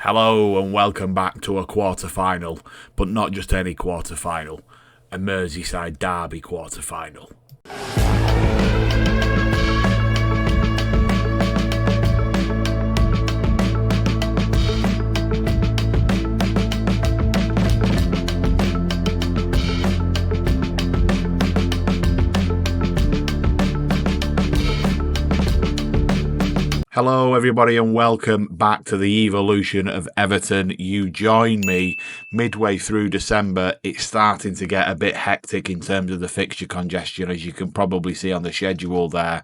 Hello and welcome back to a quarter-final, but not just any quarter-final, a Merseyside derby quarter-final. Hello everybody and welcome back to the Evolution of Everton. You join me midway through December. It's starting to get a bit hectic in terms of the fixture congestion, as you can probably see on the schedule there.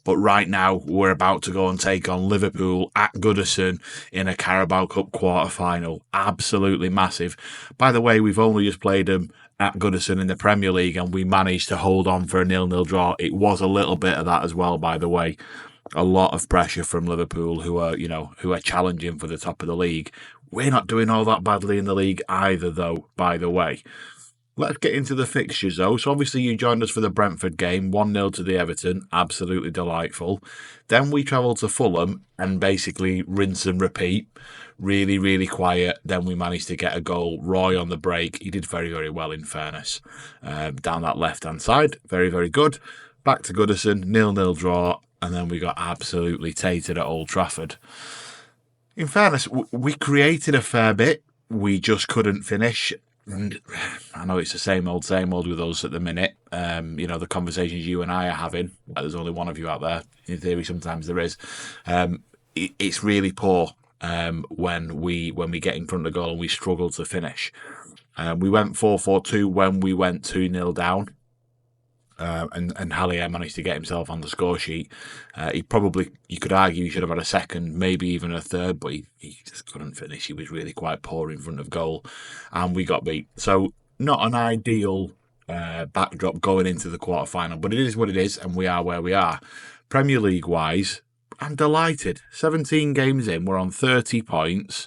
But right now we're about to go and take on Liverpool at Goodison in a Carabao Cup quarter-final. Absolutely massive. By the way, we've only just played them at Goodison in the Premier League and we managed to hold on for a 0-0 draw. It was a little bit of that as well, by the way. A lot of pressure from Liverpool, who are challenging for the top of the league. We're not doing all that badly in the league either, though, by the way. Let's get into the fixtures, though. So obviously you joined us for the Brentford game, 1-0 to the Everton. Absolutely delightful. Then we travelled to Fulham and basically rinse and repeat. Really, really quiet. Then we managed to get a goal. Roy on the break. He did very, very well, in fairness. Down that left-hand side. Very, very good. Back to Goodison. 0-0 draw. And then we got absolutely tated at Old Trafford. In fairness, we created a fair bit. We just couldn't finish. And I know it's the same old with us at the minute. The conversations you and I are having. There's only one of you out there. In theory, sometimes there is. It's really poor when we get in front of the goal and we struggle to finish. We went 4-4-2 when we went 2-0 down. And Haller managed to get himself on the score sheet. You could argue he should have had a second, maybe even a third, but he just couldn't finish. He was really quite poor in front of goal, and we got beat. So not an ideal backdrop going into the quarter-final, but it is what it is, and we are where we are. Premier League-wise, I'm delighted. 17 games in, we're on 30 points,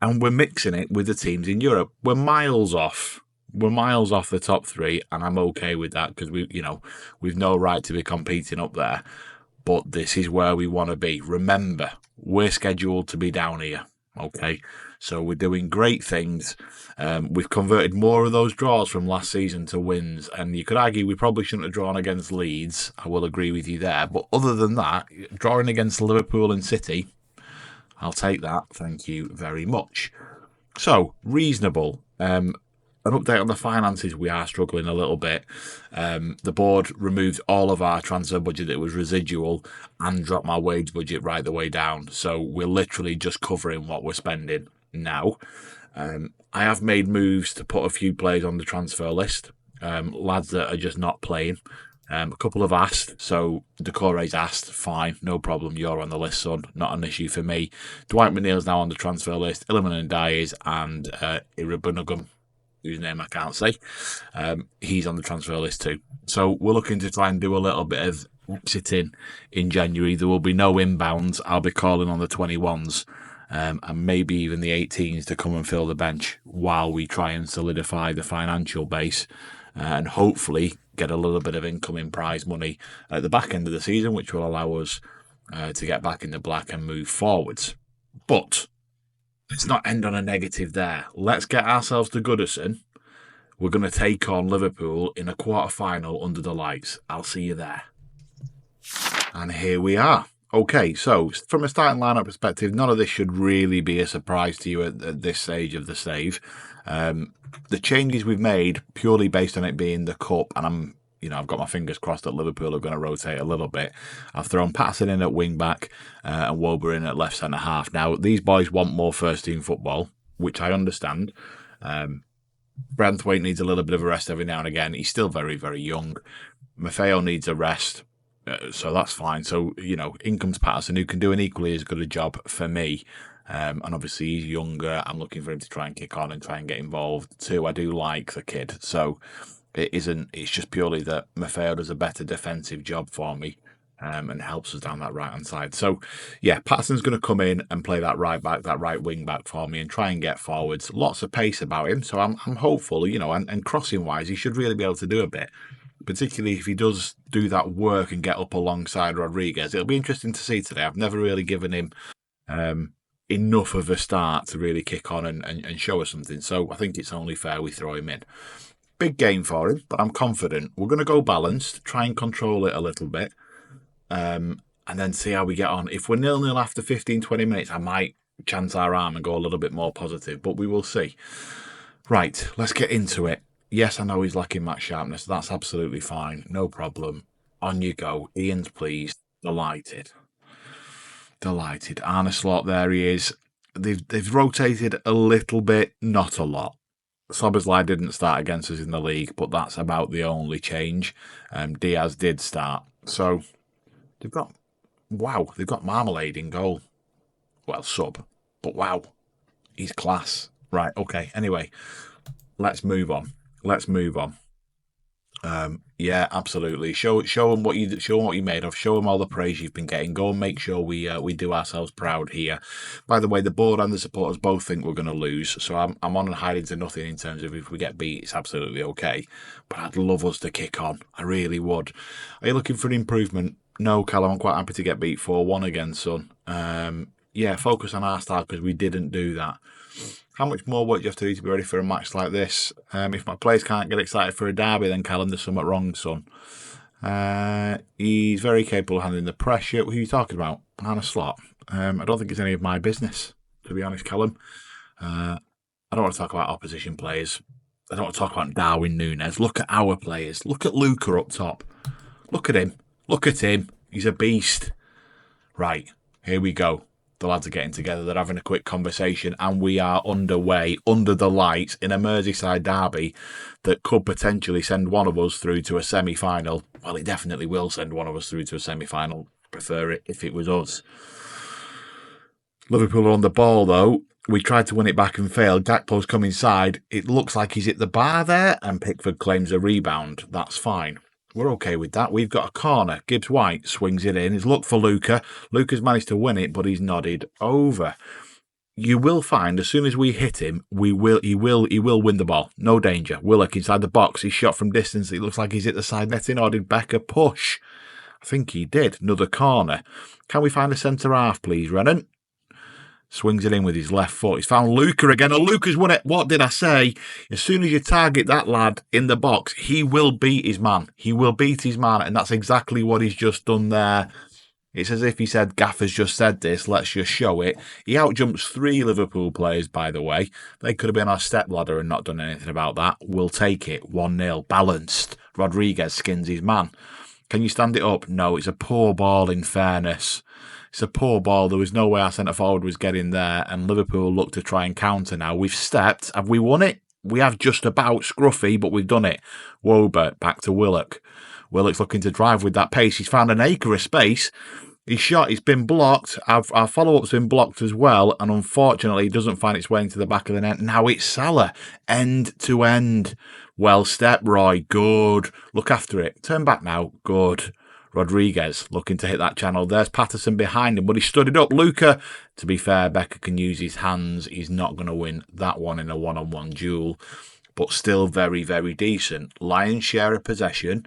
and we're mixing it with the teams in Europe. We're miles off. We're miles off the top three, and I'm okay with that because we've no right to be competing up there. But this is where we want to be. Remember, we're scheduled to be down here. Okay, so we're doing great things. We've converted more of those draws from last season to wins, and you could argue we probably shouldn't have drawn against Leeds. I will agree with you there. But other than that, drawing against Liverpool and City, I'll take that. Thank you very much. So reasonable. An update on the finances, we are struggling a little bit. The board removed all of our transfer budget that was residual and dropped my wage budget right the way down. So we're literally just covering what we're spending now. I have made moves to put a few players on the transfer list, lads that are just not playing. A couple have asked, so Decore's asked, fine, no problem, you're on the list, son, not an issue for me. Dwight McNeil's now on the transfer list, Iliman Ndiaye and Irabunugum, whose name I can't say, he's on the transfer list too. So we're looking to try and do a little bit of exiting in January. There will be no inbounds. I'll be calling on the 21s and maybe even the 18s to come and fill the bench while we try and solidify the financial base and hopefully get a little bit of incoming prize money at the back end of the season, which will allow us to get back in the black and move forwards. But let's not end on a negative there. Let's get ourselves to Goodison. We're going to take on Liverpool in a quarter-final under the lights. I'll see you there. And here we are. Okay, so from a starting lineup perspective, none of this should really be a surprise to you at this stage of the save. The changes we've made purely based on it being the cup, and I've got my fingers crossed that Liverpool are going to rotate a little bit. I've thrown Patterson in at wing-back and Wober in at left centre-half. Now, these boys want more first-team football, which I understand. Branthwaite needs a little bit of a rest every now and again. He's still very, very young. Maffeo needs a rest, so that's fine. So, in comes Patterson, who can do an equally as good a job for me. And obviously, he's younger. I'm looking for him to try and kick on and try and get involved too. I do like the kid, so it's just purely that Maffeo does a better defensive job for me and helps us down that right-hand side. So, yeah, Patterson's going to come in and play that right back, that right wing back for me and try and get forwards. Lots of pace about him, so I'm hopeful, and crossing-wise, he should really be able to do a bit, particularly if he does do that work and get up alongside Rodriguez. It'll be interesting to see today. I've never really given him enough of a start to really kick on and show us something. So I think it's only fair we throw him in. Big game for him, but I'm confident. We're going to go balanced, try and control it a little bit, and then see how we get on. If we're 0-0 after 15, 20 minutes, I might chance our arm and go a little bit more positive, but we will see. Right, let's get into it. Yes, I know he's lacking match sharpness. That's absolutely fine. No problem. On you go. Ian's pleased. Delighted. Delighted. Arne Slot, there he is. They've rotated a little bit, not a lot. Szoboszlai didn't start against us in the league, but that's about the only change. Diaz did start. So they've got Marmalade in goal. Well, sub. But wow. He's class. Right, okay. Anyway, let's move on. Yeah, absolutely. Show them what you made of. Show them all the praise you've been getting. Go and make sure we do ourselves proud here. By the way, the board and the supporters both think we're going to lose, so I'm on and hiding to nothing in terms of if we get beat, it's absolutely okay. But I'd love us to kick on. I really would. Are you looking for an improvement? No, Callum. I'm quite happy to get beat 4-1 again, son. Yeah, focus on our style because we didn't do that. How much more work do you have to do to be ready for a match like this? If my players can't get excited for a derby, then Callum, there's something wrong, son. He's very capable of handling the pressure. Who are you talking about? Arne Slot. I don't think it's any of my business, to be honest, Callum. I don't want to talk about opposition players. I don't want to talk about Darwin Núñez. Look at our players. Look at Luca up top. Look at him. He's a beast. Right, here we go. The lads are getting together, they're having a quick conversation, and we are underway under the lights in a Merseyside derby that could potentially send one of us through to a semi-final. Well, it definitely will send one of us through to a semi-final. Prefer it if it was us. Liverpool are on the ball, though. We tried to win it back and failed. Gakpo's come inside. It looks like he's hit the bar there, and Pickford claims a rebound. That's fine. We're okay with that. We've got a corner. Gibbs White swings it in. He's looked for Luca. Luca's managed to win it, but he's nodded over. You will find as soon as we hit him, he will win the ball. No danger. Willock inside the box. He's shot from distance. It looks like he's hit the side netting, or did Becker push? I think he did. Another corner. Can we find a centre half, please, Renan? Swings it in with his left foot. He's found Luca again. And Luca's won it. What did I say? As soon as you target that lad in the box, he will beat his man. And that's exactly what he's just done there. It's as if he said, Gaffer's just said this, let's just show it. He outjumps 3 Liverpool players, by the way. They could have been our stepladder and not done anything about that. We'll take it. 1-0. Balanced. Rodriguez skins his man. Can you stand it up? No, it's a poor ball in fairness. It's a poor ball. There was no way our centre-forward was getting there, and Liverpool look to try and counter now. We've stepped. Have we won it? We have just about. Scruffy, but we've done it. Wober, back to Willock. Willock's looking to drive with that pace. He's found an acre of space. His shot, it's been blocked. Our follow-up's been blocked as well, and unfortunately, it doesn't find its way into the back of the net. Now it's Salah. End to end. Well step, Roy. Good. Look after it. Turn back now. Good. Rodriguez looking to hit that channel. There's Patterson behind him, but he stood it up. Luca, to be fair, Becker can use his hands. He's not going to win that one in a one-on-one duel, but still very, very decent. Lion's share of possession.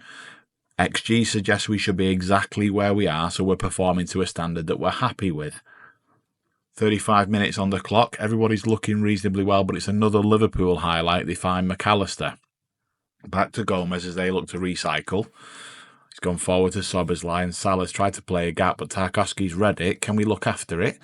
XG suggests we should be exactly where we are, so we're performing to a standard that we're happy with. 35 minutes on the clock. Everybody's looking reasonably well, but it's another Liverpool highlight. They find McAllister. Back to Gomez as they look to recycle. He's gone forward to Szoboszlai, and Salah's tried to play a gap, but Tarkowski's read it. Can we look after it?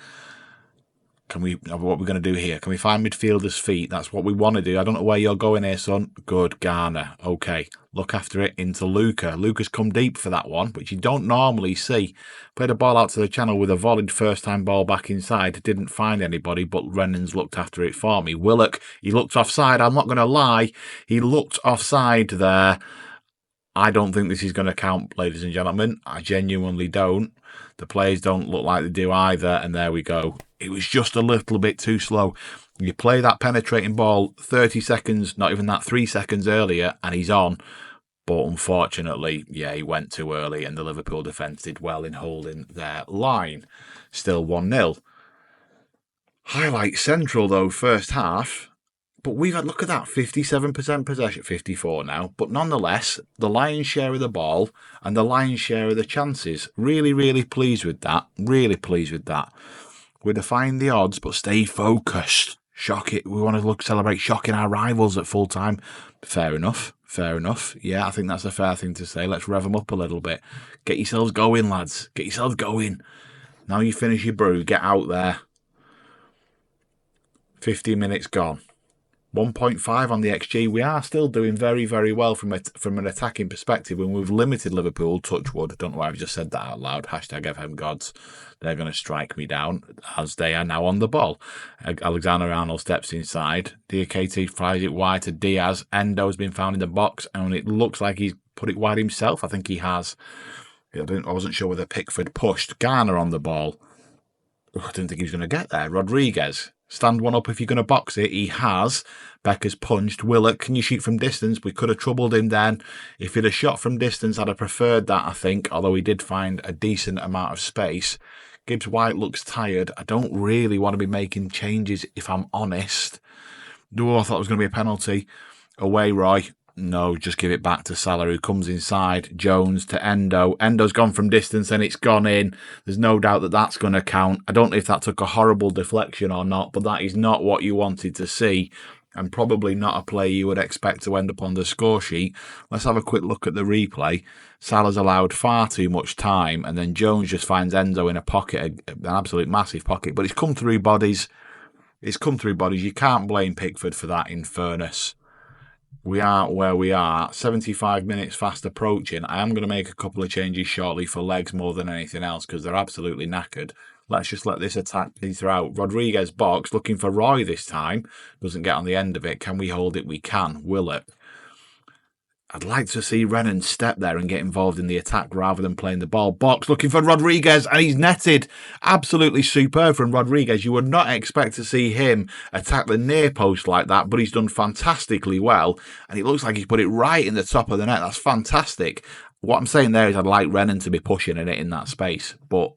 What we're going to do here? Can we find midfielders' feet? That's what we want to do. I don't know where you're going here, son. Good, Garner. Okay, look after it into Luca. Luca's come deep for that one, which you don't normally see. Played a ball out to the channel with a volleyed first-time ball back inside. Didn't find anybody, but Rennan's looked after it for me. Willock, he looked offside. I'm not going to lie. He looked offside there. I don't think this is going to count, ladies and gentlemen. I genuinely don't. The players don't look like they do either, and there we go. It was just a little bit too slow. You play that penetrating ball 30 seconds, not even that, 3 seconds earlier, and he's on. But unfortunately, yeah, he went too early, and the Liverpool defence did well in holding their line. Still 1-0. Highlight central, though, first half. But we've had, look at that, 57% possession, 54 now. But nonetheless, the lion's share of the ball and the lion's share of the chances. Really, really pleased with that. Really pleased with that. We're defying the odds, but stay focused. Shock it. We want to celebrate shocking our rivals at full time. Fair enough. Yeah, I think that's a fair thing to say. Let's rev them up a little bit. Get yourselves going, lads. Get yourselves going. Now you finish your brew. Get out there. 15 minutes gone. 1.5 on the XG. We are still doing very, very well from an attacking perspective when we've limited Liverpool. Touch wood. I don't know why I've just said that out loud. Hashtag FM gods. They're going to strike me down as they are now on the ball. Alexander-Arnold steps inside. Diakite flies it wide to Diaz. Endo's been found in the box and it looks like he's put it wide himself. I think he has. I wasn't sure whether Pickford pushed. Garner on the ball. I didn't think he was going to get there. Rodriguez. Stand one up if you're going to box it. He has. Becker's punched. Willock, can you shoot from distance? We could have troubled him then. If he'd have shot from distance, I'd have preferred that, I think, although he did find a decent amount of space. Gibbs-White looks tired. I don't really want to be making changes, if I'm honest. I thought it was going to be a penalty. Away, Roy. No, just give it back to Salah, who comes inside. Jones to Endo. Endo's gone from distance and it's gone in. There's no doubt that that's going to count. I don't know if that took a horrible deflection or not, but that is not what you wanted to see and probably not a play you would expect to end up on the score sheet. Let's have a quick look at the replay. Salah's allowed far too much time and then Jones just finds Endo in a pocket, an absolute massive pocket, but it's come through bodies. You can't blame Pickford for that, in fairness. We are where we are. 75 minutes fast approaching. I am going to make a couple of changes shortly for legs more than anything else because they're absolutely knackered. Let's just let this attack peter out. Rodriguez box, looking for Roy this time. Doesn't get on the end of it. Can we hold it? We can. Will it? I'd like to see Rennan step there and get involved in the attack rather than playing the ball. Box looking for Rodriguez and he's netted. Absolutely superb from Rodriguez. You would not expect to see him attack the near post like that, but he's done fantastically well. And it looks like he's put it right in the top of the net. That's fantastic. What I'm saying there is I'd like Rennan to be pushing in it in that space. But,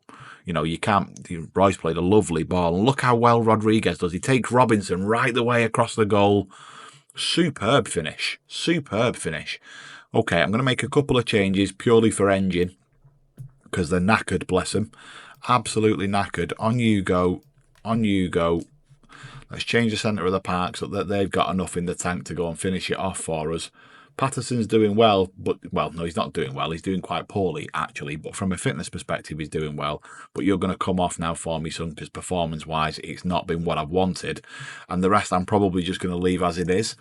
you know, you can't. Royce played a lovely ball. And look how well Rodriguez does. He takes Robinson right the way across the goal. Superb finish. Okay, I'm going to make a couple of changes purely for engine because they're knackered, bless them. Absolutely knackered. On you go. Let's change the centre of the park so that they've got enough in the tank to go and finish it off for us. Patterson's doing well, no, he's not doing well. He's doing quite poorly, actually. But from a fitness perspective, he's doing well. But you're going to come off now for me, son, because performance-wise, it's not been what I've wanted. And the rest I'm probably just going to leave as it is.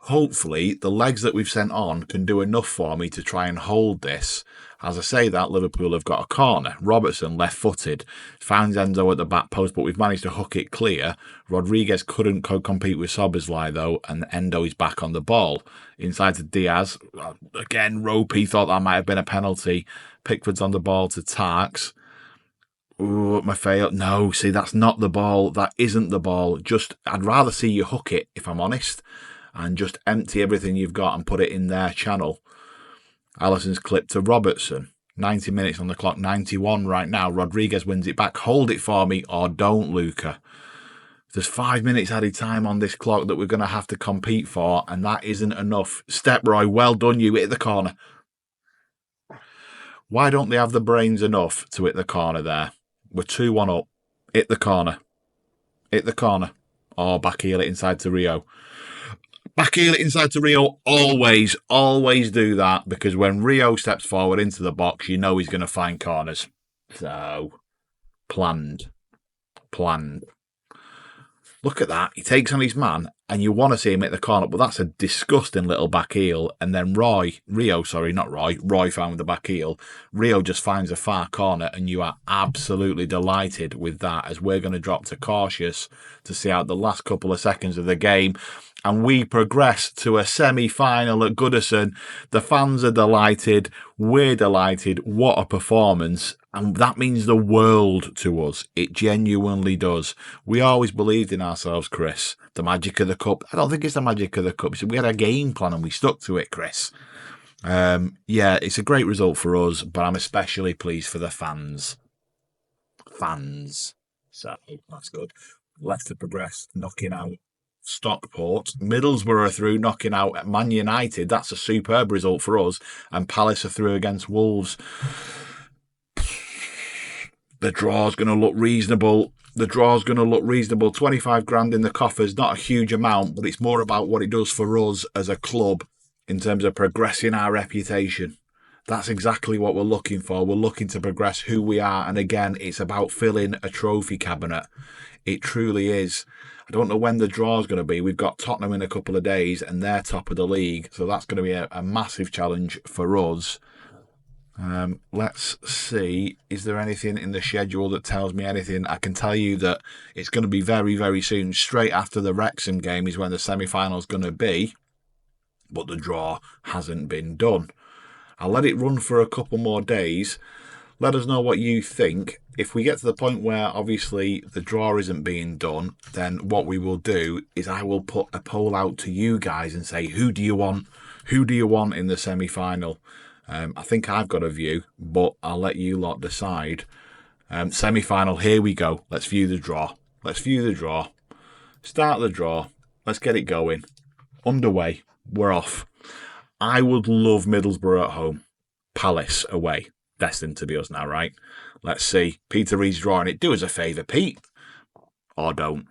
Hopefully, the legs that we've sent on can do enough for me to try and hold this. As I say that, Liverpool have got a corner. Robertson, left-footed, finds Enzo at the back post, but we've managed to hook it clear. Rodriguez couldn't compete with Szoboszlai, though, and Endo is back on the ball. Inside to Diaz. Again, Ropey thought that might have been a penalty. Pickford's on the ball to Tarks. Ooh, my fail. No, see, that's not the ball. That isn't the ball. I'd rather see you hook it, if I'm honest, and just empty everything you've got and put it in their channel. Allison's clip to Robertson. 90 minutes on the clock, 91 right now. Rodriguez wins it back. Hold it for me or don't, Luca. There's 5 minutes added time on this clock that we're going to have to compete for, and that isn't enough. Step, Roy. Well done, you hit the corner. Why don't they have the brains enough to hit the corner there? We're 2-1 up. Hit the corner. Or backheel it inside to Rio. Backheel it inside to Rio. Always do that, because when Rio steps forward into the box, you know he's going to find corners. So, planned. Look at that. He takes on his man, and you want to see him hit the corner, but that's a disgusting little back heel. And then Roy found the back heel. Rio just finds a far corner, and you are absolutely delighted with that, as we're going to drop to cautious to see out the last couple of seconds of the game. And we progress to a semi-final at Goodison. The fans are delighted. We're delighted. What a performance. And that means the world to us. It genuinely does. We always believed in ourselves, Chris. The magic of the cup. I don't think it's the magic of the cup. We had a game plan and we stuck to it, Chris. Yeah, it's a great result for us, but I'm especially pleased for the fans. So, that's good. Left to progress, knocking out Stockport. Middlesbrough through, knocking out Man United. That's a superb result for us. And Palace are through against Wolves. The draw's going to look reasonable. 25 grand in the coffers, not a huge amount, but it's more about what it does for us as a club in terms of progressing our reputation. That's exactly what we're looking for. We're looking to progress who we are. And again, it's about filling a trophy cabinet. It truly is. I don't know when the draw's going to be. We've got Tottenham in a couple of days and they're top of the league. So that's going to be a massive challenge for us. Let's see. Is there anything in the schedule that tells me anything? I can tell you that it's going to be very, very soon. Straight after the Wrexham game is when the semi-final is going to be. But the draw hasn't been done. I'll let it run for a couple more days. Let us know what you think. If we get to the point where obviously the draw isn't being done, then what we will do is I will put a poll out to you guys and say, who do you want? Who do you want in the semi-final? I think I've got a view, but I'll let you lot decide. Semi-final, here we go. Let's view the draw. Start the draw. Let's get it going. Underway. We're off. I would love Middlesbrough at home. Palace away. Destined to be us now, right? Let's see. Peter Reid's drawing it. Do us a favour, Pete. Or don't.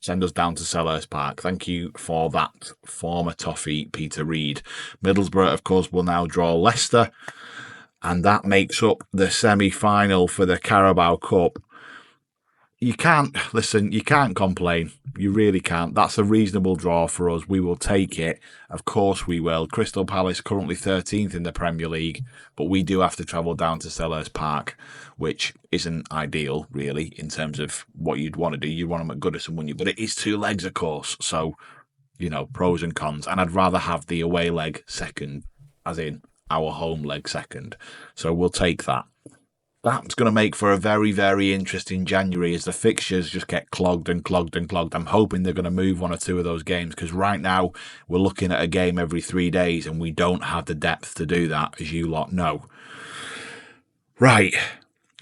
Send us down to Selhurst Park. Thank you for that, former toffee Peter Reid. Middlesbrough, of course, will now draw Leicester. And that makes up the semi-final for the Carabao Cup. You can't complain. You really can't. That's a reasonable draw for us. We will take it. Of course we will. Crystal Palace currently 13th in the Premier League, but we do have to travel down to Selhurst Park, which isn't ideal, really, in terms of what you'd want to do. You'd want them at Goodison, wouldn't you? But it is 2 legs, of course. So, pros and cons. And I'd rather have the away leg second, as in our home leg second. So we'll take that. That's going to make for a very, very interesting January as the fixtures just get clogged and clogged and clogged. I'm hoping they're going to move 1 or 2 of those games because right now we're looking at a game every 3 days and we don't have the depth to do that, as you lot know. Right.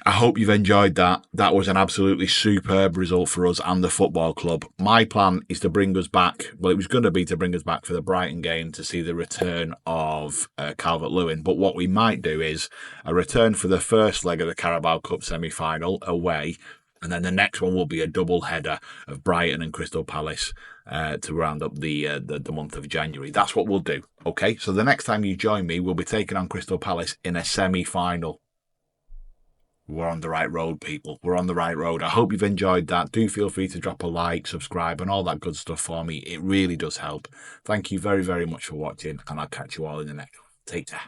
I hope you've enjoyed that. That was an absolutely superb result for us and the football club. My plan is to bring us back. Well, it was going to be to bring us back for the Brighton game to see the return of Calvert-Lewin. But what we might do is a return for the first leg of the Carabao Cup Semi-Final away. And then the next one will be a double header of Brighton and Crystal Palace to round up the month of January. That's what we'll do. Okay, so the next time you join me, we'll be taking on Crystal Palace in a semi-final. We're on the right road, people. We're on the right road. I hope you've enjoyed that. Do feel free to drop a like, subscribe, and all that good stuff for me. It really does help. Thank you very, very much for watching, and I'll catch you all in the next one. Take care.